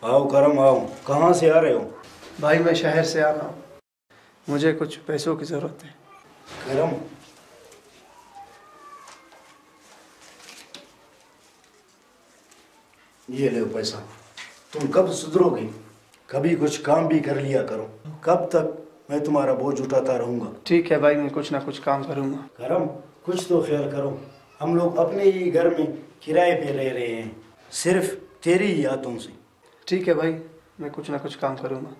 आओ करम आओ। कहाँ से आ रहे हो? भाई मैं शहर से आ रहा हूँ, मुझे कुछ पैसों की ज़रूरत है। करम, ये लो पैसा। तुम कब सुधरोगे? कभी कुछ काम भी कर लिया करो। कब तक मैं तुम्हारा बोझ उठाता रहूंगा? ठीक है भाई, मैं कुछ ना कुछ काम करूँगा। करम, कुछ तो ख्याल करो। हम लोग अपने ही घर में किराए पे रह रहे हैं, सिर्फ तेरी ही यादों से। ठीक है भाई, मैं कुछ ना कुछ काम करूँगा।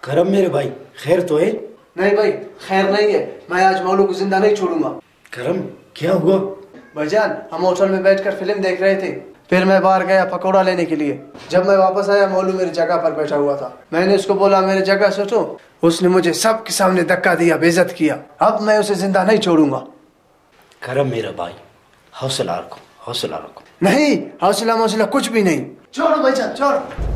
करम मेरे भाई, खैर तो है? नहीं भाई, खैर नहीं है। मैं आज मौलू को जिंदा नहीं छोड़ूंगा। करम, क्या हुआ? भाईजान, हम होटल में बैठकर फिल्म देख रहे थे, फिर मैं बाहर गया पकौड़ा लेने के लिए। जब मैं वापस आया, मौलू मेरी जगह पर बैठा हुआ था। मैंने उसको बोला मेरी जगह से उठो, उसने मुझे सबके सामने धक्का दिया, बेइज्जत किया। अब मैं उसे जिंदा नहीं छोड़ूंगा। करम मेरा भाई, हौसला रखो, हौसला रखो। नहीं, हौसला कुछ भी नहीं। छोड़ो भाईजान, छोड़ो।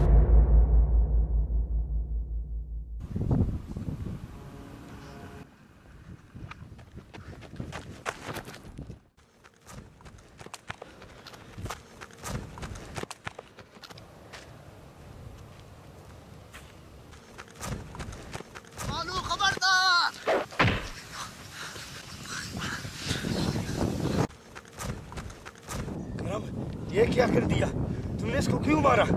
ये क्या कर दिया तुमने? इसको क्यों मारा?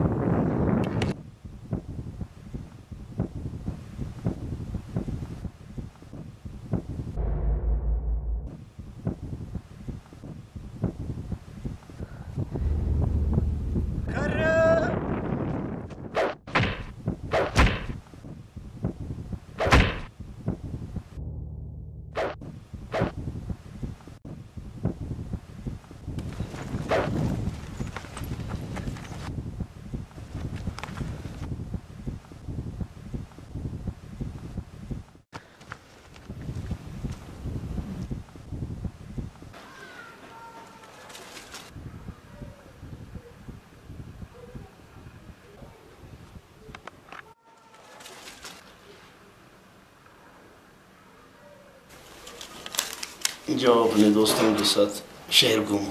जाओ अपने दोस्तों के साथ शहर घूमो।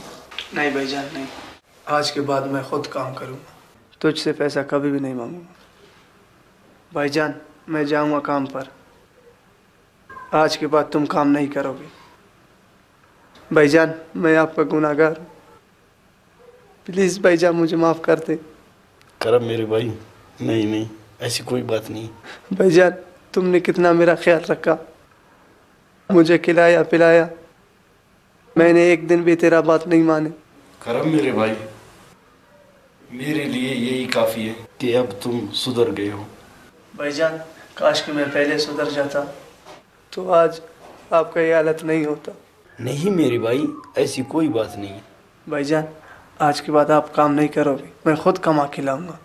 नहीं भाईजान, नहीं। आज के बाद मैं खुद काम करूँगा, तुझसे पैसा कभी भी नहीं मांगूंगा। भाईजान, मैं जाऊँगा काम पर। आज के बाद तुम काम नहीं करोगे। भाईजान, मैं आपका गुनाहगार हूँ। प्लीज़ भाईजान, मुझे माफ़ कर दे। करम मेरे भाई, नहीं नहीं, ऐसी कोई बात नहीं। भाईजान, तुमने कितना मेरा ख्याल रखा, मुझे खिलाया पिलाया। मैंने एक दिन भी तेरा बात नहीं माने। करम मेरे भाई, मेरे लिए यही काफ़ी है कि अब तुम सुधर गए हो। भाईजान, काश कि मैं पहले सुधर जाता तो आज आपका ये हालत नहीं होता। नहीं मेरे भाई, ऐसी कोई बात नहीं। भाईजान, आज के बाद आप काम नहीं करोगे, मैं खुद कमा के लाऊंगा।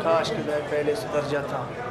काश कि मैं पहले सुधर जाता।